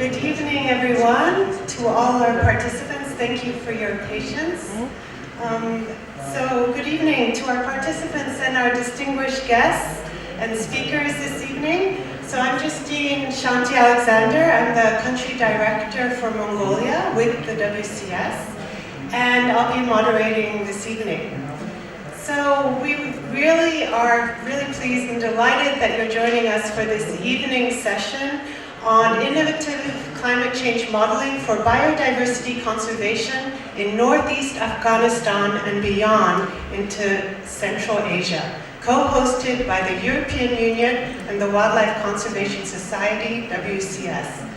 Good evening, everyone. To all our participants, thank you for your patience. So good evening to our participants and our distinguished guests and speakers this evening. So I'm Justine Shanti Alexander. I'm the country director for Mongolia with the WCS, and I'll be moderating this evening. So we really are pleased and delighted that you're joining us for this evening session on innovative climate change modeling for biodiversity conservation in Northeast Afghanistan and beyond into Central Asia, co-hosted by the European Union and the Wildlife Conservation Society, WCS.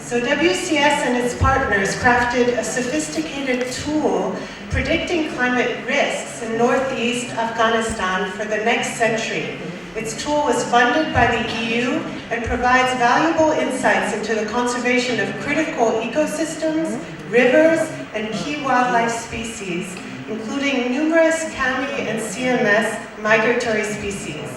So WCS and its partners crafted a sophisticated tool predicting climate risks in Northeast Afghanistan for the next century. Its tool was funded by the EU and provides valuable insights into the conservation of critical ecosystems, rivers, and key wildlife species, including numerous CAMI and CMS migratory species.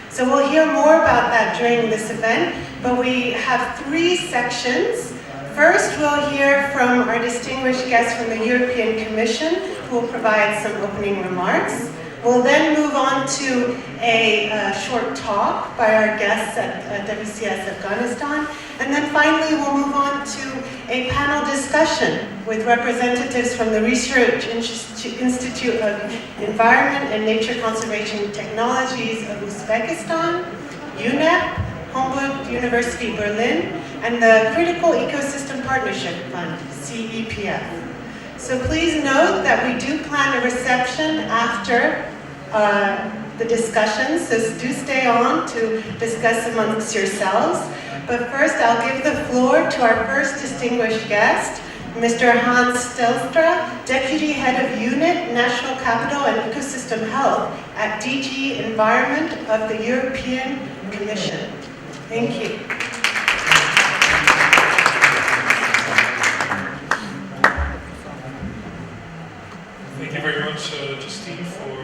So we'll hear more about that during this event, but we have three sections. First, we'll hear from our distinguished guest from the European Commission, who will provide some opening remarks. We'll then move on to a short talk by our guests at WCS Afghanistan. And then finally, we'll move on to a panel discussion with representatives from the Research Institute of Environment and Nature Conservation Technologies of Uzbekistan, UNEP, Humboldt University Berlin, and the Critical Ecosystem Partnership Fund, CEPF. So please note that we do plan a reception after the discussion, so do stay on to discuss amongst yourselves. But first, I'll give the floor to our first distinguished guest, Mr. Hans Stelstra, Deputy Head of Unit, National Capital and Ecosystem Health at DG Environment of the European Commission. Thank you. Thank you very much, Justine, for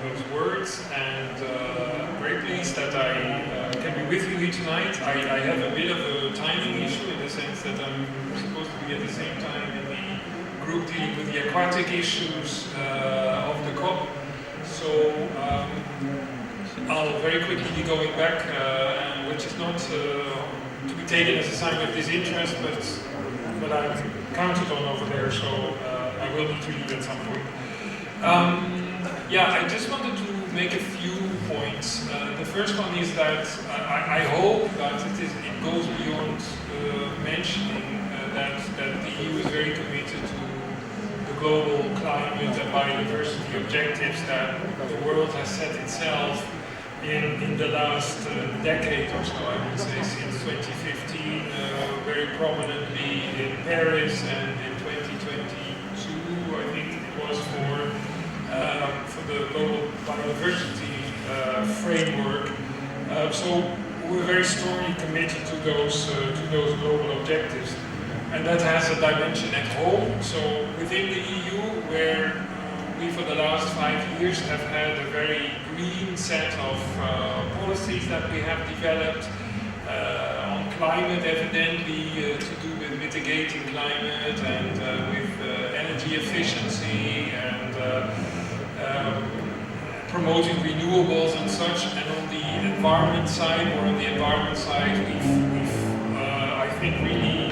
those words, and I'm very pleased that I can be with you here tonight. I have a bit of a timing issue in the sense that I'm supposed to be at the same time in the group dealing with the aquatic issues of the COP. So I'll very quickly be going back, which is not to be taken as a sign of disinterest, but I've counted on over there, so I will need to leave at some point. I just wanted to make a few points. The first one is that I hope that it goes beyond mentioning that the EU is very committed to the global climate and biodiversity objectives that the world has set itself in the last decade or so, I would say, since 2015, very prominently in Paris, and in 2022, I think it was for the global biodiversity framework. So we're very strongly committed to those global objectives, and that has a dimension at home. So within the EU, where we for the last 5 years have had a very green set of policies that we have developed on climate, evidently to do with mitigating climate and with energy efficiency and promoting renewables and such. And on the environment side, we've I think really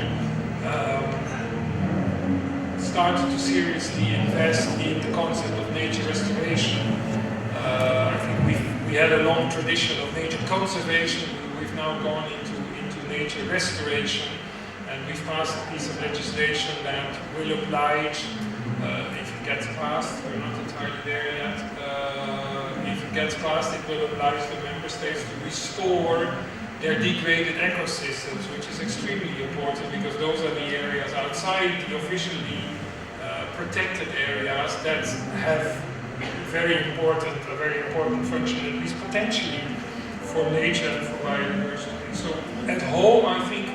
started to seriously invest in the concept of nature restoration. I think we had a long tradition of nature conservation. We've now gone into nature restoration, and we've passed a piece of legislation that will oblige, if it gets passed, we're not entirely there yet, if it gets passed, it will oblige the member states to restore their degraded ecosystems, which is extremely important because those are the areas outside the officially protected areas that have a very important function, at least potentially, for nature and for biodiversity. So at home, I think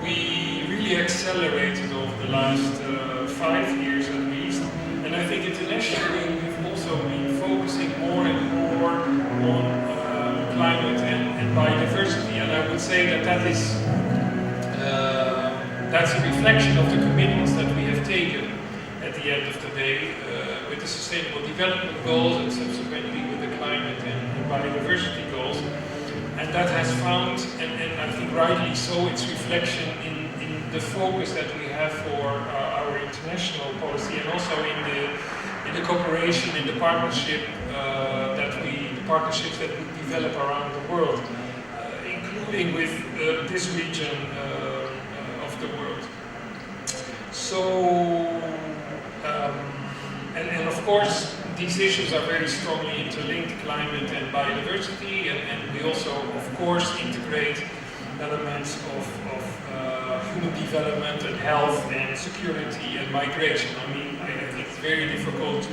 we really accelerated over the last 5 years at least, and I think internationally we've also been focusing more and more on climate and biodiversity, and I would say that is that's a reflection of the commitments that we have taken at the end of the day with the Sustainable Development Goals and subsequently with the climate and biodiversity goals. And that has found, and I think rightly so, its reflection in the focus that we have for our international policy, and also in the cooperation, in the partnership partnerships that we develop around the world, including with this region of the world. So, and of course, these issues are very strongly interlinked, climate and biodiversity, and we also, of course, integrate elements of human development and health and security and migration. I mean, I think it's very difficult to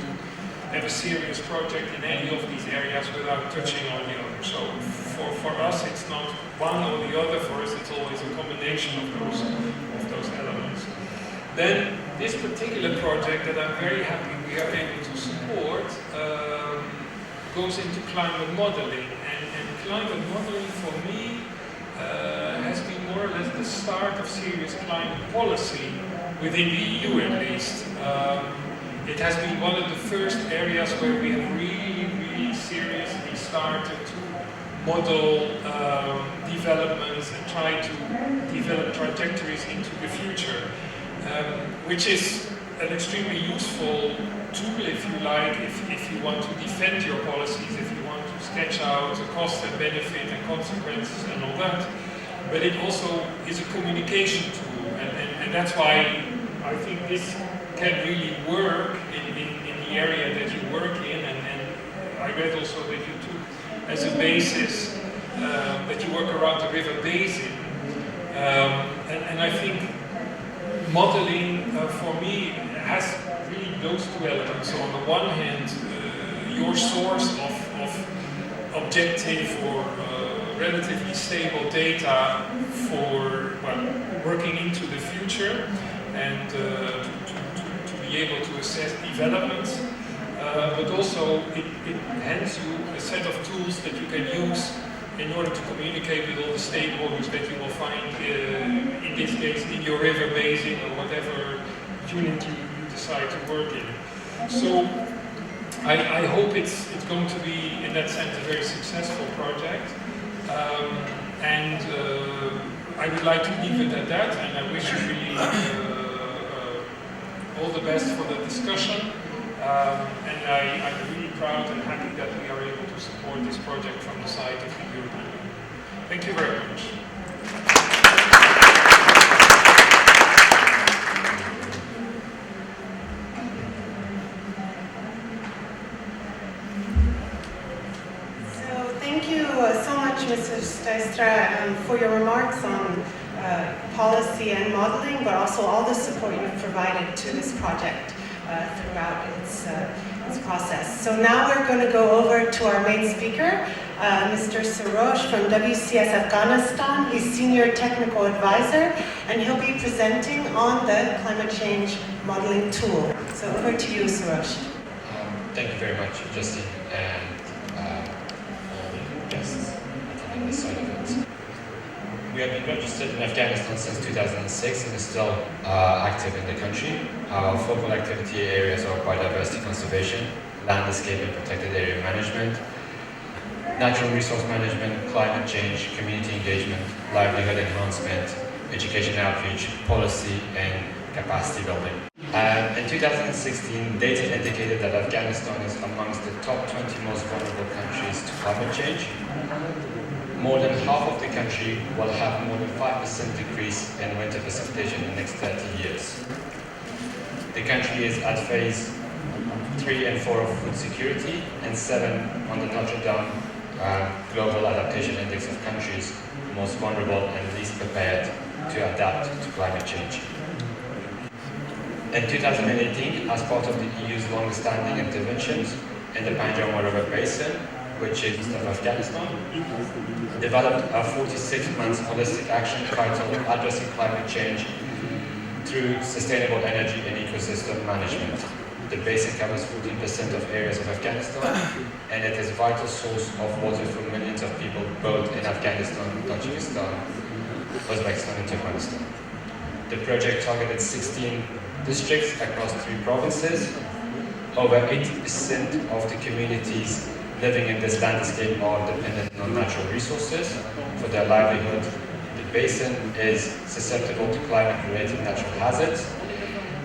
have a serious project in any of these areas without touching on the other. So for us, it's not one or the other. For us, it's always a combination of those elements. Then this particular project that I'm very happy we are able to support goes into climate modeling. And climate modeling for me has been more or less the start of serious climate policy within the EU at least. It has been one of the first areas where we have really seriously started to model developments and try to develop trajectories into the future, which is an extremely useful tool, if you like, if you want to defend your policies, if you want to sketch out the cost and benefit and consequences and all that. But it also is a communication tool, and that's why I think this can really work in the area that you work in, and I read also that you took as a basis that you work around the river basin, and I think modeling for me has really those two elements. So on the one hand, your source of objective or relatively stable data for working into the future and to be able to assess developments, but also it hands you a set of tools that you can use in order to communicate with all the stakeholders that you will find, in this case, in your river basin or whatever unit you decide to work in. So I hope it's going to be, in that sense, a very successful project. And I would like to leave it at that, and I wish you really all the best for the discussion. And I'm really proud and happy that we are able to support this project from the side of the European Union. Thank you very much. So thank you so much, Mr. Stijstra, for your remarks on policy and modeling, but also all the support you've provided to this project throughout its process. So now we're going to go over to our main speaker, Mr. Sarosh from WCS Afghanistan. He's Senior Technical Advisor, and he'll be presenting on the climate change modeling tool. So over to you, Sarosh. Thank you very much, Justin, and all the guests attending this side of it. We have been registered in Afghanistan since 2006 and are still active in the country. Our focal activity areas are biodiversity conservation, landscape and protected area management, natural resource management, climate change, community engagement, livelihood enhancement, education outreach, policy and capacity building. In 2016, data indicated that Afghanistan is amongst the top 20 most vulnerable countries to climate change. More than half of the country will have more than 5% decrease in winter precipitation in the next 30 years. The country is at phase 3 and 4 of food security and 7 on the Notre Dame Global Adaptation Index of countries most vulnerable and least prepared to adapt to climate change. In 2018, as part of the EU's long-standing interventions in the Panjwara River Basin, which is east of Afghanistan, developed a 46-month holistic action titled Addressing Climate Change through Sustainable Energy and Ecosystem Management. The basin covers 14% of areas of Afghanistan, and it is a vital source of water for millions of people, both in Afghanistan, Tajikistan, Uzbekistan, and Turkmenistan. The project targeted 16 districts across 3 provinces. Over 80% of the communities living in this landscape are dependent on natural resources for their livelihood. The basin is susceptible to climate-related natural hazards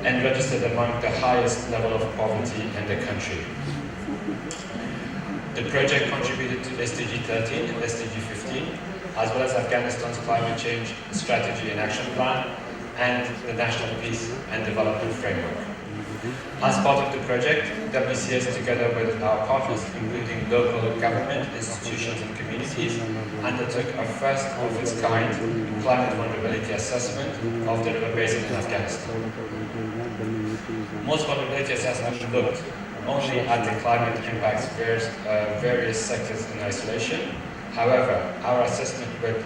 and registered among the highest level of poverty in the country. The project contributed to SDG 13 and SDG 15, as well as Afghanistan's climate change strategy and action plan, and the National Peace and Development Framework. As part of the project, WCS, together with our partners, including local government, institutions and communities, undertook a first of its kind climate vulnerability assessment of the river basin in Afghanistan. Most vulnerability assessments looked only at the climate impacts various sectors in isolation. However, our assessment with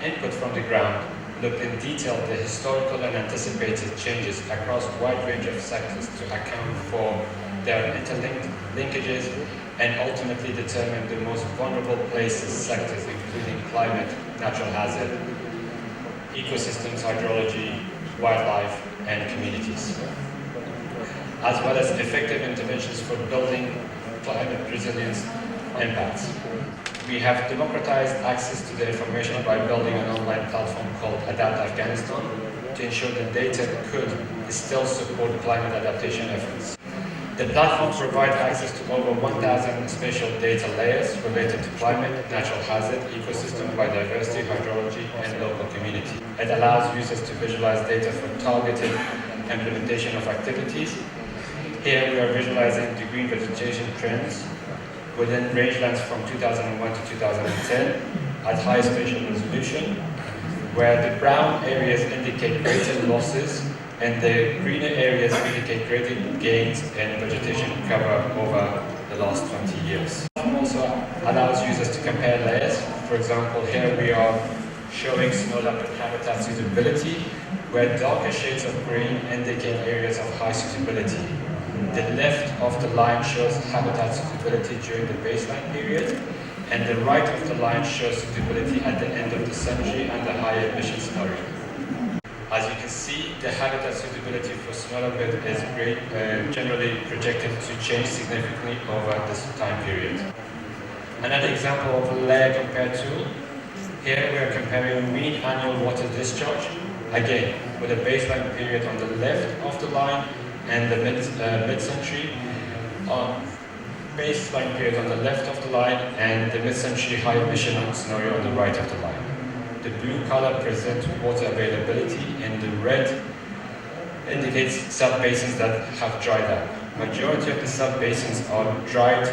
input from the ground looked in detail at the historical and anticipated changes across a wide range of sectors to account for their interlinked linkages and ultimately determine the most vulnerable places, sectors, including climate, natural hazard, ecosystems, hydrology, wildlife, and communities, as well as effective interventions for building climate resilience impacts. We have democratized access to the information by building an online platform called Adapt Afghanistan to ensure that data could still support climate adaptation efforts. The platform provides access to over 1,000 spatial data layers related to climate, natural hazard, ecosystem, biodiversity, hydrology, and local community. It allows users to visualize data for targeted implementation of activities. Here we are visualizing the green vegetation trends within rangelands from 2001 to 2010 at high spatial resolution, where the brown areas indicate greater losses and the greener areas indicate greater gains in vegetation cover over the last 20 years. It also allows users to compare layers. For example, here we are showing snow leopard habitat suitability, where darker shades of green indicate areas of high suitability. The left of the line shows habitat suitability during the baseline period, and the right of the line shows suitability at the end of the century and the high emission scenario. As you can see, the habitat suitability for snow leopard is generally projected to change significantly over this time period. Another example of a layer compare tool. Here we are comparing mean annual water discharge, again with a baseline period on the left of the line and the mid-century baseline period on the left of the line and the mid-century high emission scenario on the right of the line. The blue color presents water availability and the red indicates sub-basins that have dried up. Majority of the sub-basins are dried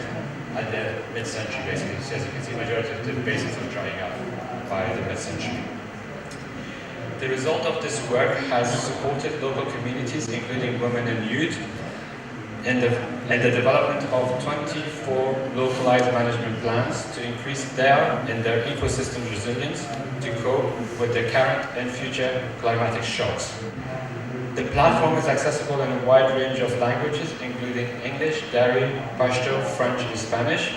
at the mid-century basically. So as you can see, majority of the basins are drying up by the mid-century. The result of this work has supported local communities, including women and youth, in the development of 24 localized management plans to increase their ecosystem resilience to cope with the current and future climatic shocks. The platform is accessible in a wide range of languages, including English, Dari, Pashto, French, and Spanish,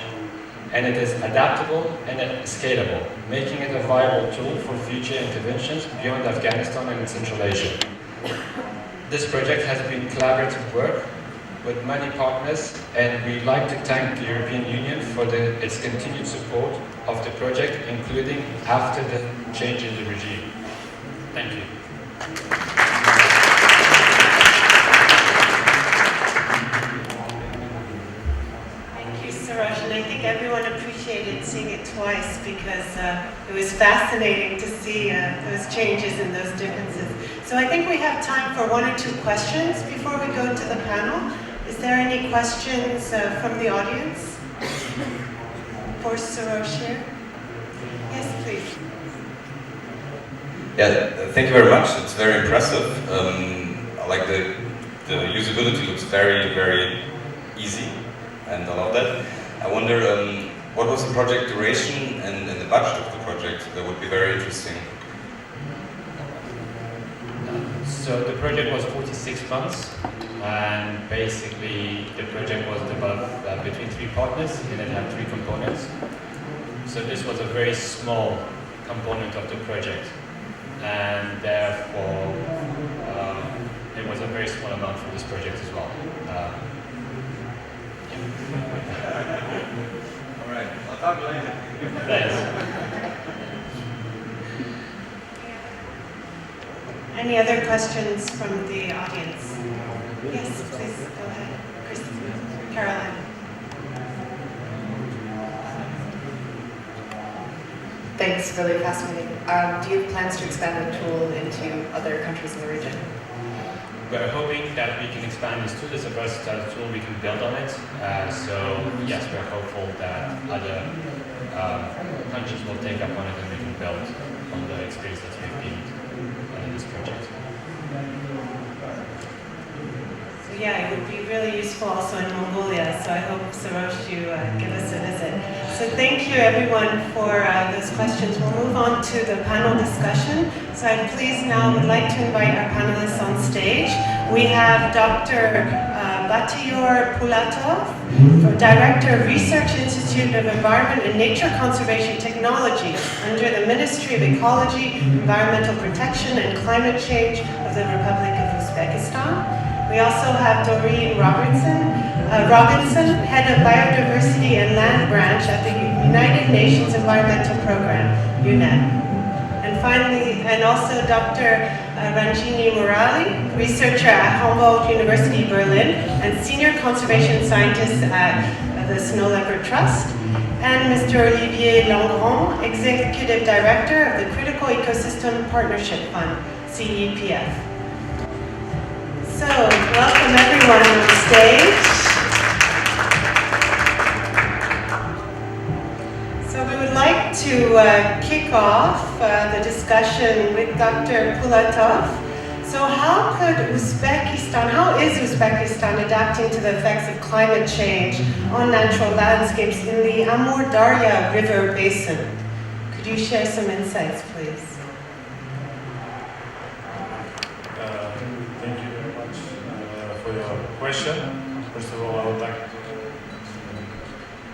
and it is adaptable and scalable, making it a viable tool for future interventions beyond Afghanistan and Central Asia. This project has been collaborative work with many partners, and we'd like to thank the European Union for its continued support of the project, including after the change in the regime. Thank you. And I think everyone appreciated seeing it twice because it was fascinating to see those changes and those differences. So I think we have time for 1 or 2 questions before we go to the panel. Is there any questions from the audience? For Sarosh here? Yes, please. Yeah, thank you very much. It's very impressive. I like the usability looks very, very easy, and I love that. I wonder what was the project duration and the budget of the project? That would be very interesting. So the project was 46 months, and basically the project was developed between 3 partners, and it had 3 components. So this was a very small component of the project. and therefore it was a very small amount for this project as well. All right, I'll talk later. Thanks. Any other questions from the audience? Yes, please go ahead. Chris, Caroline. Thanks, really fascinating. Do you have plans to expand the tool into other countries in the region? We're hoping that we can expand this tool. It's a versatile tool, we can build on it. So yes, we're hopeful that other countries will take up on it and we can build on the experience that we've gained in this project. So yeah, it would be really useful also in Mongolia, so I hope, Sarosh, you give us a visit. So thank you everyone for those questions. We'll move on to the panel discussion. So I please now would like to invite our panelists on stage. We have Dr. Batiyor Pulatov, Director of Research Institute of Environment and Nature Conservation Technology under the Ministry of Ecology, Environmental Protection and Climate Change of the Republic of Uzbekistan. We also have Doreen Robinson, Head of Biodiversity and Land Branch at the United Nations Environmental Program, UNEP. And finally, and also Dr. Ranjini Murali, researcher at Humboldt University Berlin and Senior Conservation Scientist at the Snow Leopard Trust. And Mr. Olivier Langrand, Executive Director of the Critical Ecosystem Partnership Fund, CEPF. So, welcome everyone on stage. So we would like to kick off the discussion with Dr. Pulatov. So how is Uzbekistan adapting to the effects of climate change on natural landscapes in the Amur Darya River Basin? Could you share some insights, please? Thank you very much for your question. First of all, I would like to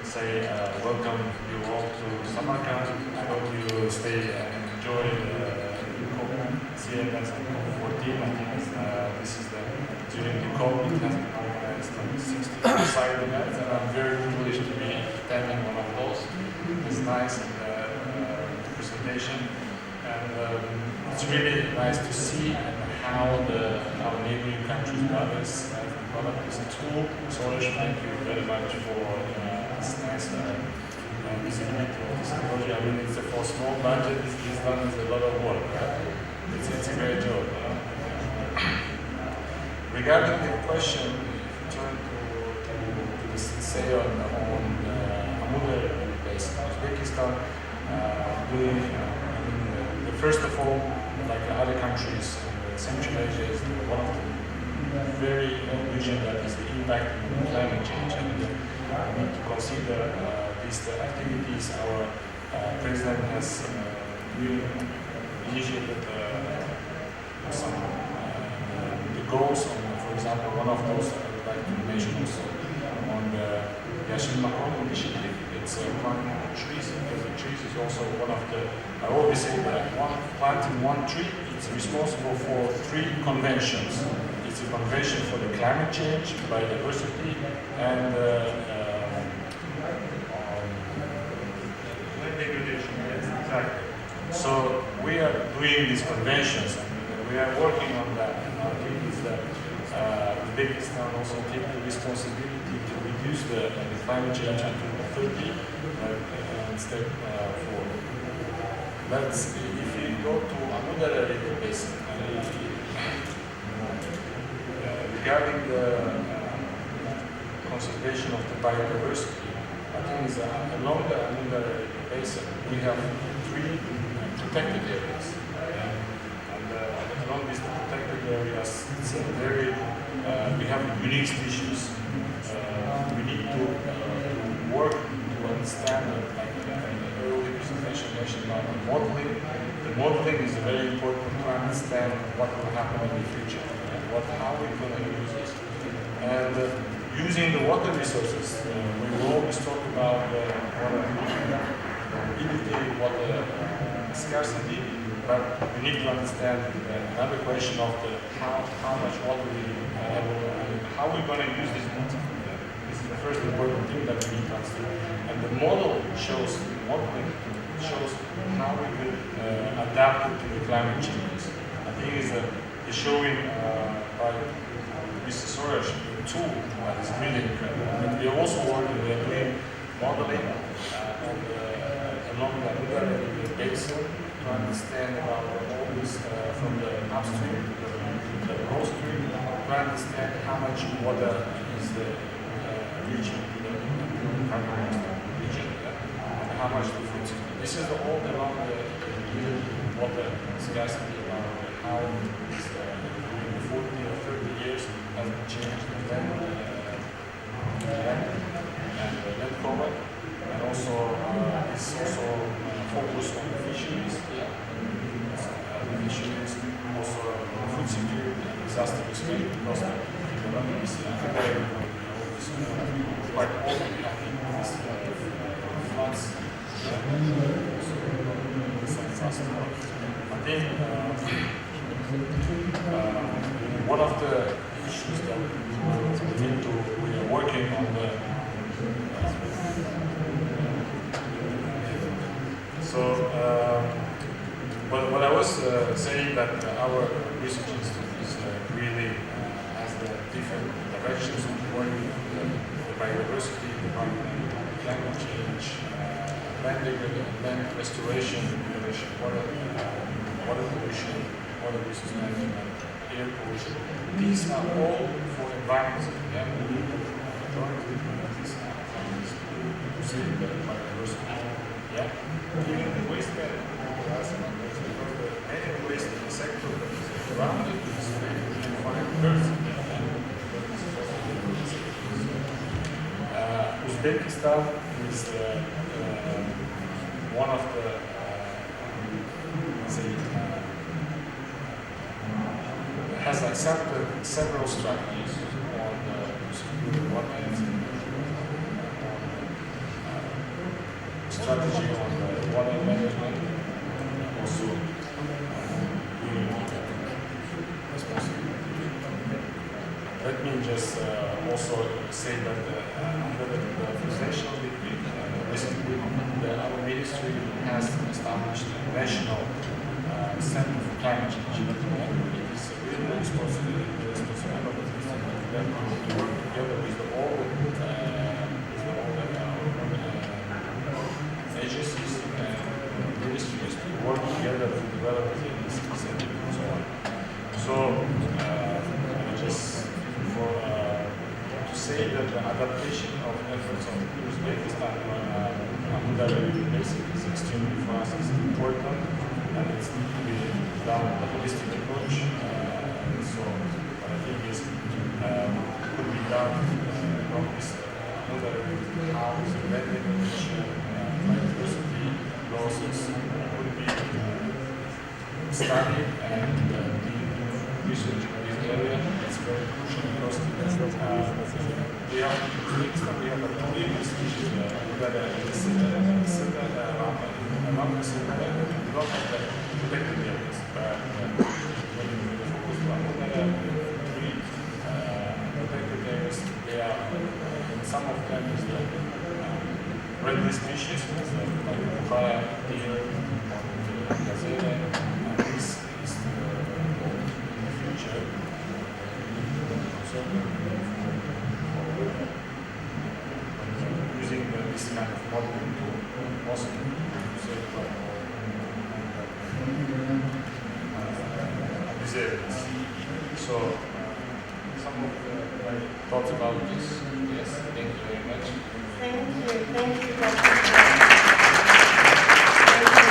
say welcome you all to Samarkand. I hope you stay and enjoy the CMS COP14. I think this is during the COP, it has been organized on 60 side events, and I'm very privileged to be attending one of those. It's nice and presentation, and it's really nice to see how our neighboring countries and others have developed this tool. So thank you very much for this nice visibility of this technology. I mean, it's for small budget, this done is a lot of work. Right? It's a great job. Regarding the question, turn to say on Amur Basin, Uzbekistan, first of all, like other countries, Central Asia is one of the very region that is the impact of climate change, and we need to consider these activities. Our president has really initiated some the goals on, for example, one of those I would like to mention also on the Yashil Makon initiative. It's planting trees, because the trees is also one of the, I always say that planting one tree is responsible for 3 conventions. It's a convention for the climate change, biodiversity, and land degradation. Yes, exactly. So we are doing these conventions, and we are working on that. And I think it's that Uzbekistan also take the responsibility to reduce the climate change until 30 and step forward. Let's, if you go to another river basin, regarding the conservation of the biodiversity, I think it's along the another basin we have 3 protected areas, and along these protected areas, it's a very we have unique species. We need to work to understand, like the early presentation mentioned about the modeling. The modeling is very important to understand what will happen in the future and how we're going to use this. And using the water resources, we will always talk about water availability, water scarcity, but we need to understand another question of the how much water we how we're going to use this water. This is the first important thing that we need to understand. And the modeling shows how we could adapt it to the climate changes. I think it's showing by Mr. Soros a tool that is really incredible. And we are also working, we are doing modeling along the basin to understand about all this from the upstream to the downstream, to understand how much water is reaching to the carbon region, and how much the food security. This is all along the water scarcity, about how this during the 40 or 30 years has changed the land and cover, and also it's also focused on the fisheries, also food security and disaster risk because the economy is very quite open. I think this floods I think one of the issues that we are working on what I was saying that our research institute is really has the different directions of working the biodiversity, climate change, land restoration, water pollution, water resource management, air pollution. These are all for environment. Yeah, we need to join these to save the biodiversity. Yeah, even the waste management, because any waste in the sector that is around it is fine person. Uzbekistan is one of the has accepted several strategies on secure wetlands, strategy on the water management, and also let me just also say that under the presidential decree, recently our ministry has established a national Center for Climate Change. It is a real responsibility to work together with all agencies and ministries to work together to develop this center and so on. So just to say that the adaptation of efforts of Uzbekistan on the basic is extremely for us is important, and it's to be done with a holistic approach. So what I think is could be done along this how the land regulation, biodiversity losses could be studied and research in this area. It's very crucial because we have a problem, which is that among the lot of the protected areas, but when you focus on three protected areas, they are some of them is the red species, like the papaya, deer, gazelle, and this is in the future. Using this kind of modeling to possibly save these areas. So, some of my thoughts about this. Yes, thank you very much. Thank you, Dr.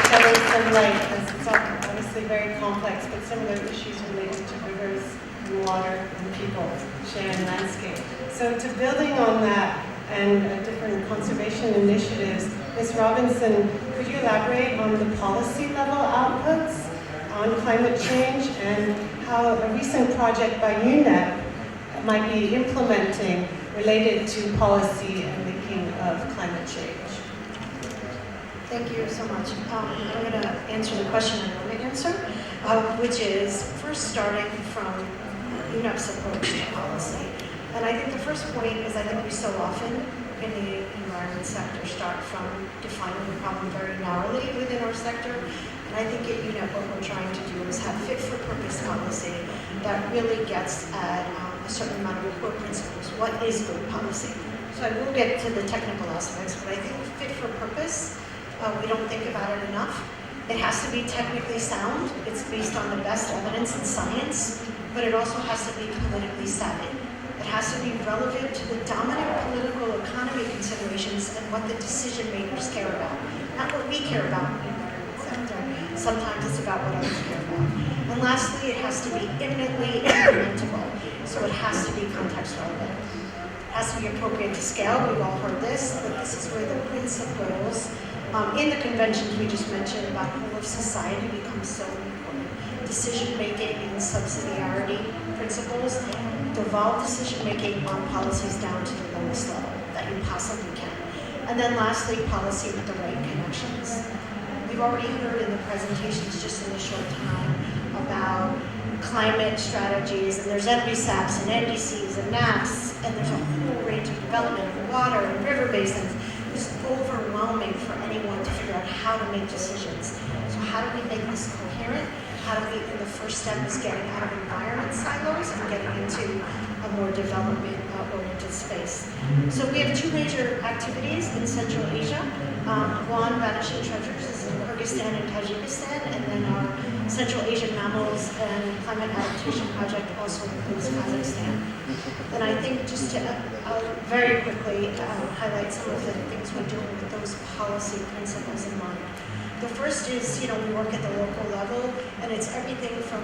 Shedding some light, as it's obviously very complex, but similar issues related to rivers and water and people, sharing landscape. So to building on that and different conservation initiatives, Ms. Robinson, could you elaborate on the policy level outputs on climate change and how a recent project by UNEP might be implementing related to policy and thinking of climate change? Thank you so much. I'm going to answer the question I want to answer, which is first starting from UNEP's approach to policy. And I think the first point is I think we so often in the environment sector start from defining the problem very narrowly within our sector. And I think at UNEP what we're trying to do is have fit-for-purpose policy that really gets at a certain amount of core principles. What is good policy? So I will get to the technical aspects, but I think fit-for-purpose, we don't think about it enough. It has to be technically sound. It's based on the best evidence and science, but it also has to be politically savvy. It has to be relevant to the dominant political economy considerations and what the decision makers care about. Not what we care about in the environment sector. Sometimes it's about what others care about. And lastly, it has to be imminently implementable. So it has to be context relevant. It has to be appropriate to scale. We've all heard this, but this is where the principles in the conventions we just mentioned about whole of society becomes so important. Decision-making and subsidiarity principles devolve decision-making on policies down to the lowest level that you possibly can. And then lastly, policy with the right connections. We've already heard in the presentations just in a short time about climate strategies, and there's NBSAPs and NDCs and NAPs, and there's a whole range of development of water and river basins. It's overwhelming for anyone to figure out how to make decisions. So how do we make this coherent? How do we, and the first step is getting out of environment silos and getting into a more development-oriented space. So we have two major activities in Central Asia. One, Vanishing Treasures, is in Kyrgyzstan and Tajikistan, and then our Central Asian Mammals and Climate Adaptation Project also includes Kazakhstan. And I think just to very quickly highlight some of the things we're doing with those policy principles in mind. The first is, we work at the local level, and it's everything from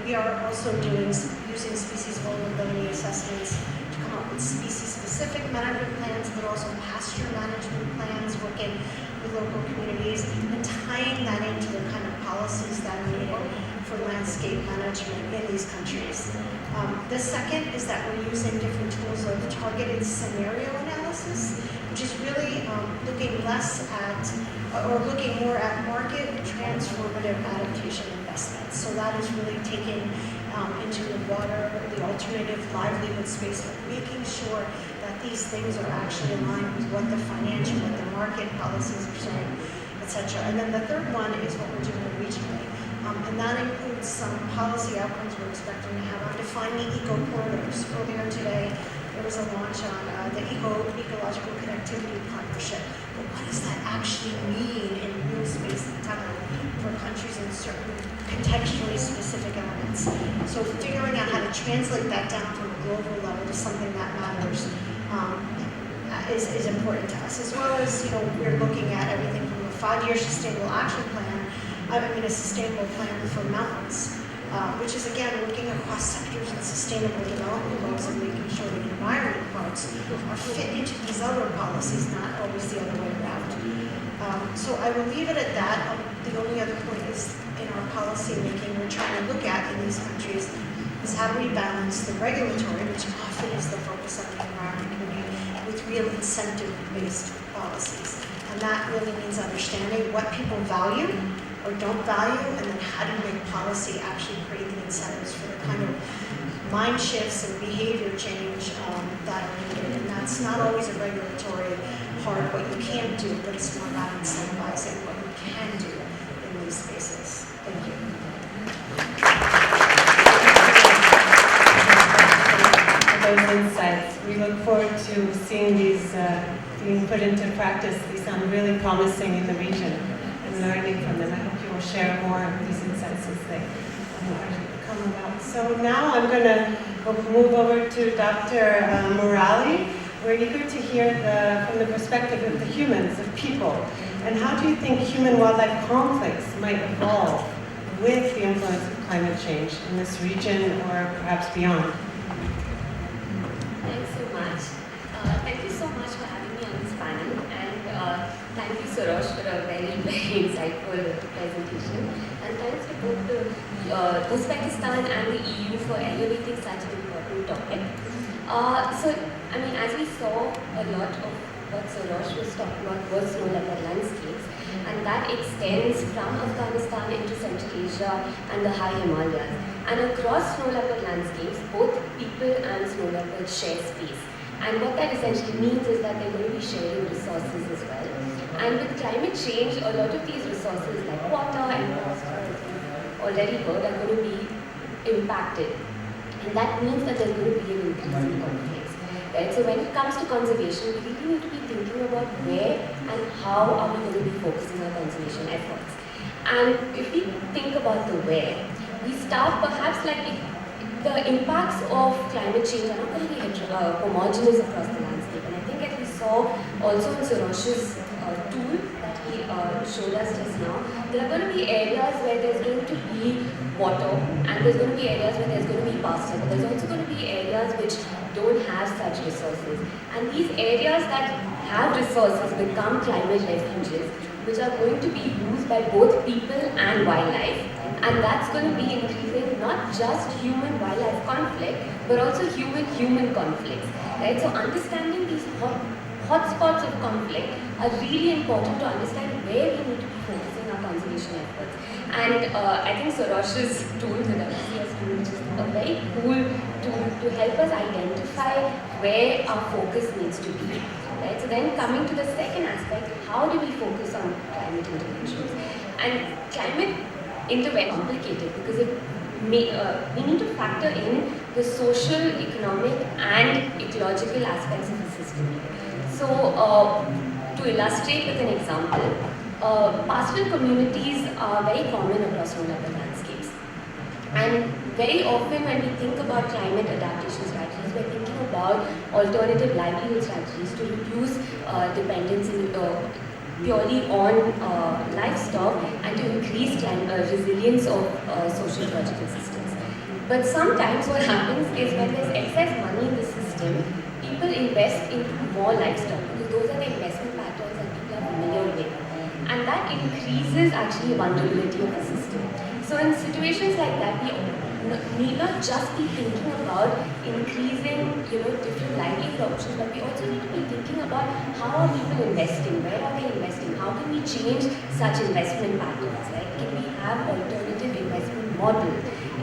we are also using species vulnerability assessments to come up with species-specific management plans, but also pasture management plans, working with local communities, and tying that into the kind of policies that are needed for landscape management in these countries. The second is that we're using different tools of targeted scenario analysis, which is really looking more at market transformative adaptation investments. So that is really taking into the water, the alternative livelihood space, but making sure that these things are actually in line with what the financial, what the market policies are saying, etc. And then the third one is what we're doing regionally. And that includes some policy outcomes we're expecting to have on defining eco-corridors. Earlier today, there was a launch on the Ecological Connectivity Partnership. But what does that actually mean in real space and time for countries in certain contextually specific elements? So figuring out how to translate that down from a global level to something that matters is important to us. As well as, we're looking at everything from a 5-year sustainable action plan, a sustainable plan for mountains, which is again looking across sectors and sustainable development goals and making sure the environment parts are fit into these other policies, not always the other way around. So I will leave it at that. The only other point is in our policy making we're trying to look at in these countries is how do we balance the regulatory, which often is the focus of the environment community, with real incentive-based policies. And that really means understanding what people value or don't value, and then how do you make policy actually create the incentives for the kind of mind shifts and behavior change that are needed. And that's not always a regulatory part, what you can't do, but it's more about incentivizing what you can do in these spaces. Thank you. For those insights. We look forward to seeing these being put into practice. They sound really promising in the region and learning from them. I hope you will share more of these insights as they come about. So now I'm going to move over to Dr. Murali. We're eager to hear from the perspective of the humans, of people, and how do you think human-wildlife conflicts might evolve with the influence of climate change in this region or perhaps beyond? Thanks so much. Thank you so much for having me on this panel, and thank you, Suresh, for a very, very insightful presentation. And thanks to both the Uzbekistan and the EU for elevating such an important topic. As we saw, a lot of what Suresh was talking about was snow leopard landscapes. that extends from Afghanistan into Central Asia and the high Himalayas. And across snow leopard landscapes, both people and snow leopards share space. And what that essentially means is that they're going to be sharing resources as well. And with climate change, a lot of these resources like water and already heard are going to be impacted. And that means that there's going to be an increase in conflicts. Right? So when it comes to conservation, we really need to be thinking about where and how are we going to be focusing our conservation efforts. And if we think about the where, we start perhaps like the impacts of climate change are not going to be homogeneous across the landscape. And I think as we saw also in Soros's tool that he showed us just now, there are going to be areas where there's going to be water and there's going to be areas where there's going to be pasture, but there's also going to be areas which don't have such resources. And these areas that have resources become climate refuges, which are going to be used by both people and wildlife. And that's going to be increasing not just human-wildlife conflict, but also human-human conflicts. Right? So understanding these hotspots of conflict are really important to understand where we need to be focusing our conservation efforts. And I think Soros's tool, the WCS tool, is a very cool tool to help us identify where our focus needs to be. Right? So then coming to the second aspect, how do we focus on climate interventions? And climate intervention is complicated because we need to factor in the social, economic and ecological aspects of the system. So to illustrate with an example, pastoral communities are very common across snow leopard landscapes. And very often when we think about climate adaptation strategies, we're thinking about alternative livelihood strategies to reduce dependency purely on livestock and to increase resilience of social ecological systems. But sometimes what happens is when there's excess money in the system, people invest into more livestock because those are the investment patterns that people are familiar with. And that increases actually vulnerability of the system. So in situations like that, we need not just be thinking about increasing, different livelihood options, but we also need to be thinking about how are people investing, where are they investing, how can we change such investment patterns, right? Can we have alternative investment model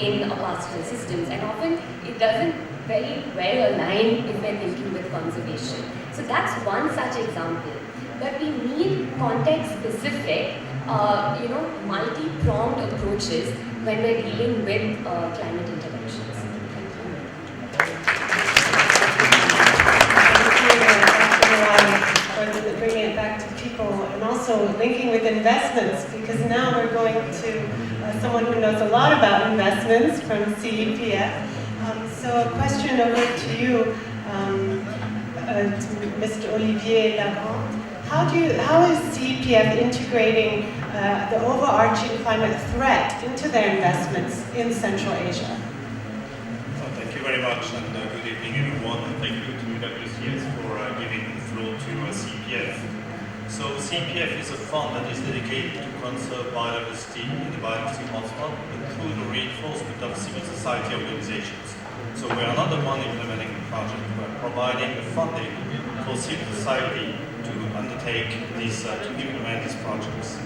in pastoral systems? And often it doesn't very well align if we're thinking with conservation. So that's one such example. But we need context-specific, multi-pronged approaches when we're dealing with climate interventions. For bringing it back to people and also linking with investments, because now we're going to someone who knows a lot about investments from CEPF. So a question over to you, to Mr. Olivier Lagrand. How is CEPF integrating the overarching climate threat into their investments in Central Asia? So thank you very much, and good evening, everyone. And thank you to WCS for giving the floor to CEPF. So CEPF is a fund that is dedicated to conserve biodiversity in the biodiversity hotspot, but through the reinforcement of civil society organizations. So we are not the one implementing the project, we are providing the funding for civil society to undertake these, to implement these projects.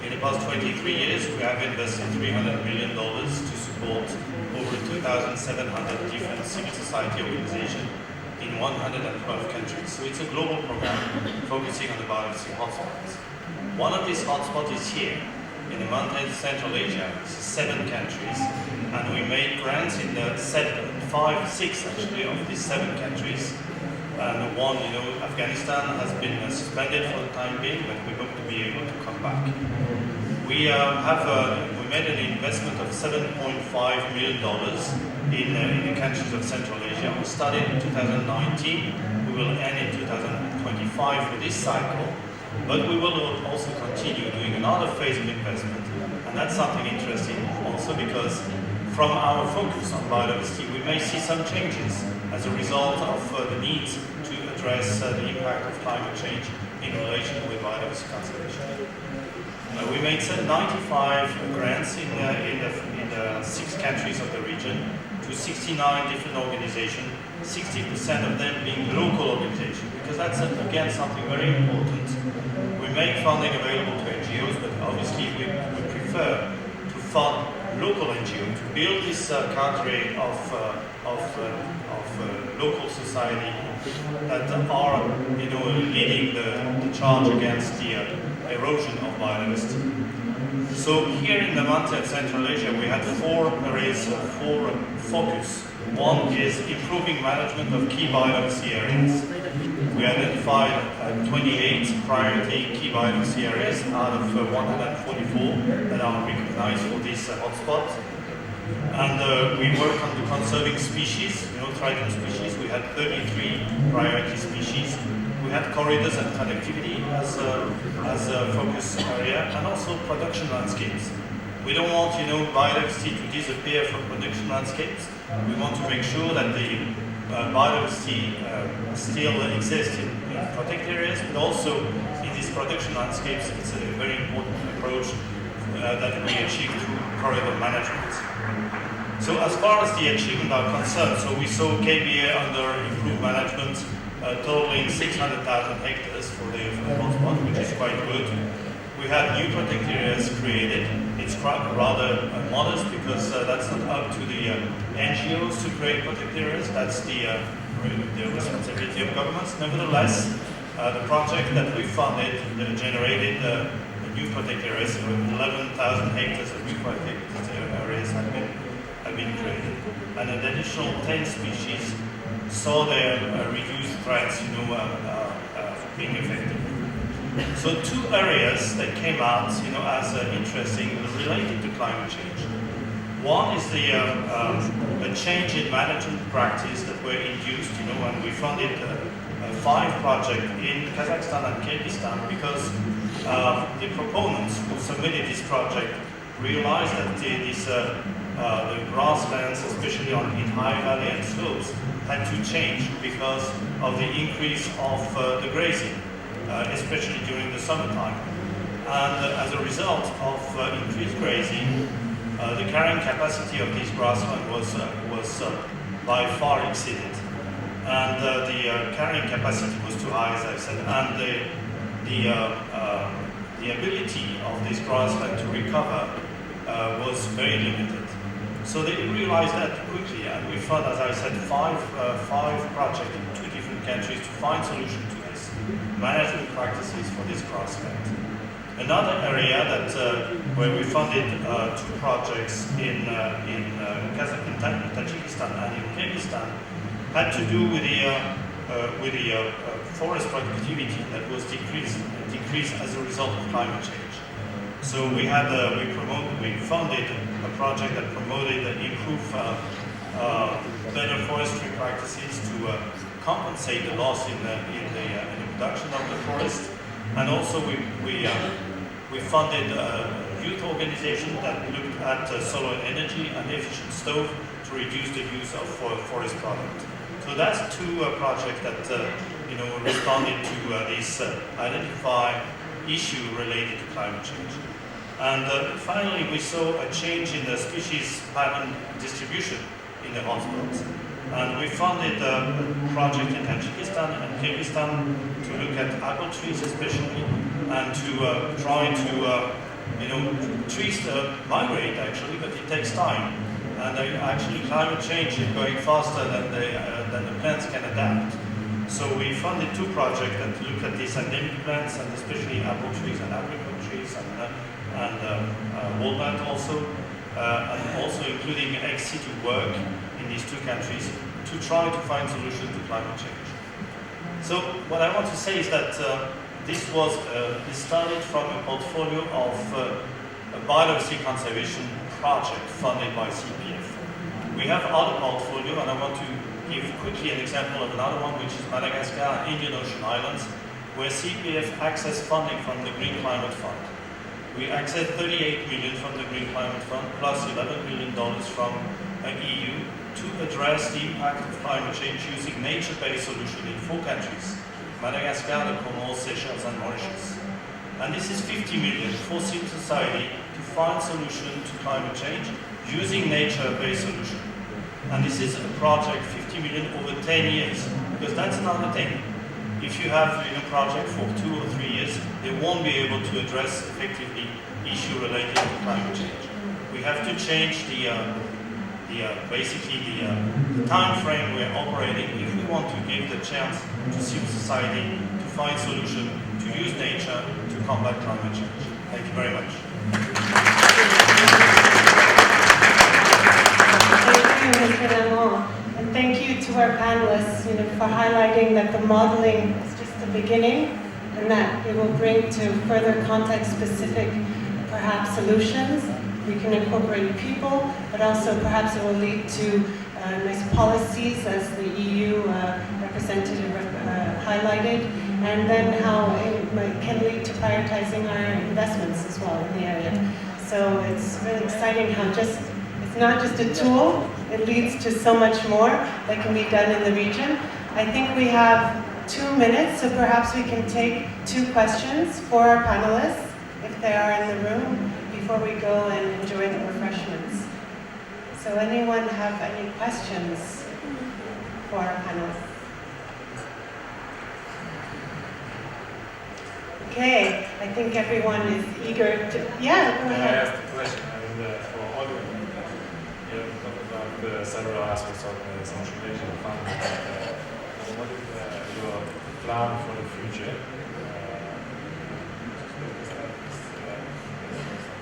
In the past 23 years, we have invested $300 million to support over 2,700 different civil society organizations in 112 countries. So it's a global program focusing on the biodiversity hotspots. One of these hotspots is here, in the mountains of Central Asia. It's 7 countries, and we made grants in the 6 actually of these 7 countries. And one, Afghanistan has been suspended for the time being, but we hope to be able to come back. We made an investment of $7.5 million in the countries of Central Asia. We started in 2019. We will end in 2025 for this cycle, but we will also continue doing another phase of investment. And that's something interesting also because from our focus on biodiversity, we may see some changes as a result of the need to address the impact of climate change in relation with biodiversity conservation. We made 95 grants in the 6 countries of the region to 69 different organizations, 60% of them being local organizations, because that's again something very important. We make funding available to NGOs, NGOs, but obviously we prefer to fund local NGOs to build this cadre of local society that are, leading the charge against the erosion of biodiversity. So here in the Levante and Central Asia, we had 4 areas of 4 focus. One is improving management of key biodiversity areas. We identified 28 priority key biodiversity areas out of 144 that are recognized for this hotspot. And we worked on the conserving species, threatened species. We had 33 priority species. We had corridors and connectivity as a focus area, and also production landscapes. We don't want, biodiversity to disappear from production landscapes. We want to make sure that the biodiversity still exists in protected areas, but also in these production landscapes. It's a very important approach that we achieve through corridor management. So as far as the achievement are concerned, so we saw KBA under improved management totaling 600,000 hectares for the hotspot, which is quite good. We had new protected areas created. It's rather modest because that's not up to the NGOs to create protected areas. That's the responsibility of governments. Nevertheless, the project that we funded generated new protected areas. 11,000 hectares of new protected areas have been created, and an additional 10 species saw their reduced threats, being affected. So 2 areas that came out, as interesting, related to climate change. One is the change in management practice that were induced, when we funded 5 projects in Kazakhstan and Kyrgyzstan, because the proponents who submitted this project realized that the grasslands, especially in high valley and slopes, had to change because of the increase of the grazing, especially during the summertime. And as a result of increased grazing, the carrying capacity of this grassland was by far exceeded. And the carrying capacity was too high, as I said, and the ability of this grassland to recover was very limited. So they realized that quickly, and we found, as I said, five projects in 2 different countries to find solutions to this management practices for this grassland. Another area that where we funded 2 projects in Tajikistan and in Kyrgyzstan had to do with the forest productivity that was decreased as a result of climate change. So we funded a project that promoted and improved better forestry practices to compensate the loss in the production of the forest, and also we funded a youth organization that looked at solar energy and efficient stove to reduce the use of forest product. So that's 2 projects that responded to this identify issue related to climate change. And finally, we saw a change in the species pattern distribution in the hotspots. And we funded a project in Tajikistan and Kyrgyzstan to look at apple trees especially, and to try to, trees migrate actually, but it takes time. And actually climate change is going faster than the plants can adapt. So we funded 2 projects that look at these endemic plants, and especially apple trees and apricot trees and walnut also, and also including ex situ work in these 2 countries to try to find solutions to climate change. So what I want to say is that this started from a portfolio of a biodiversity conservation project funded by CPF. We have other portfolio, and I want to give quickly an example of another one, which is Madagascar and Indian Ocean Islands, where CPF accessed funding from the Green Climate Fund. We accessed 38 million from the Green Climate Fund, plus $11 million from EU to address the impact of climate change using nature-based solutions in 4 countries: Madagascar, the Comoros, Seychelles, and Mauritius. And this is 50 million for civil society to find solutions to climate change using nature-based solutions. And this is a project, 50 million over 10 years, because that's another thing. If you have a project for 2 or 3 years, they won't be able to address effectively issues related to climate change. We have to change basically the time frame we're operating if we want to give the chance to civil society to find solutions, to use nature to combat climate change. Thank you very much. Thank you, Mr. Lamont. And thank you to our panelists, for highlighting that the modeling is just the beginning and that it will bring to further context-specific, perhaps, solutions. We can incorporate people, but also perhaps it will lead to nice policies, as the EU representative highlighted, and then how it can lead to prioritizing our investments as well in the area. So it's really exciting how it's not just a tool, it leads to so much more that can be done in the region. I think we have 2 minutes, so perhaps we can take 2 questions for our panelists, if they are in the room, before we go and enjoy the refreshments. So anyone have any questions for our panelists? Okay, I think everyone is eager to, yeah, go Can I ahead. ask the question? For all of you, you talked about several aspects of the centralization of funding. What is your plan for the future?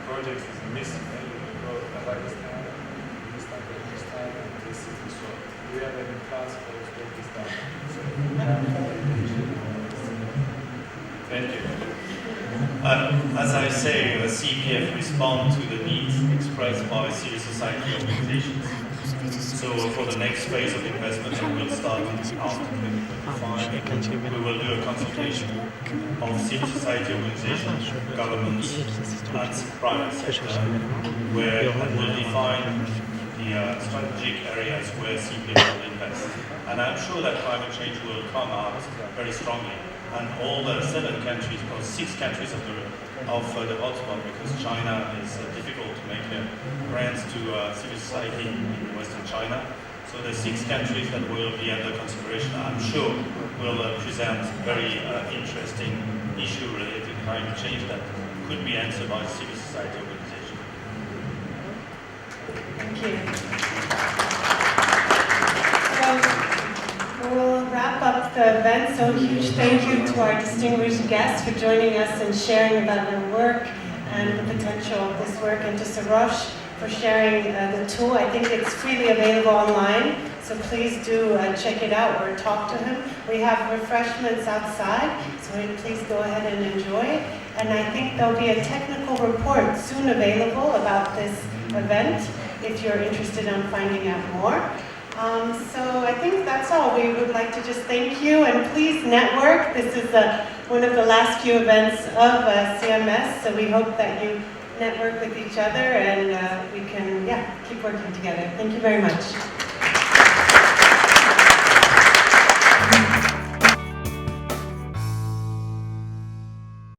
Projects is missing, Afghanistan, and this city. So do we have any plans for Uzbekistan? Thank you. As I say, CPF responds to the needs expressed by civil society organizations. So for the next phase of investment that will start after 2025, we will do a consultation of civil society organizations, governments, and private sector, where we will define the strategic areas where CPF will invest. And I'm sure that climate change will come out very strongly. And all the 7 countries, or 6 countries of the hotspot, because China is difficult to make grants to civil society in Western China. So the 6 countries that will be under consideration, I'm sure, will present very interesting issue related to climate change that could be answered by civil society organizations. Thank you. So we'll wrap up the event. So huge thank you to our distinguished guests for joining us and sharing about their work and the potential of this work, and to Sarosh for sharing the tool. I think it's freely available online, so please do check it out or talk to him. We have refreshments outside, so please go ahead and enjoy it. And I think there'll be a technical report soon available about this event if you're interested in finding out more. So I think that's all. We would like to just thank you, and please network. This is one of the last few events of CMS, so we hope that you network with each other and we can keep working together. Thank you very much.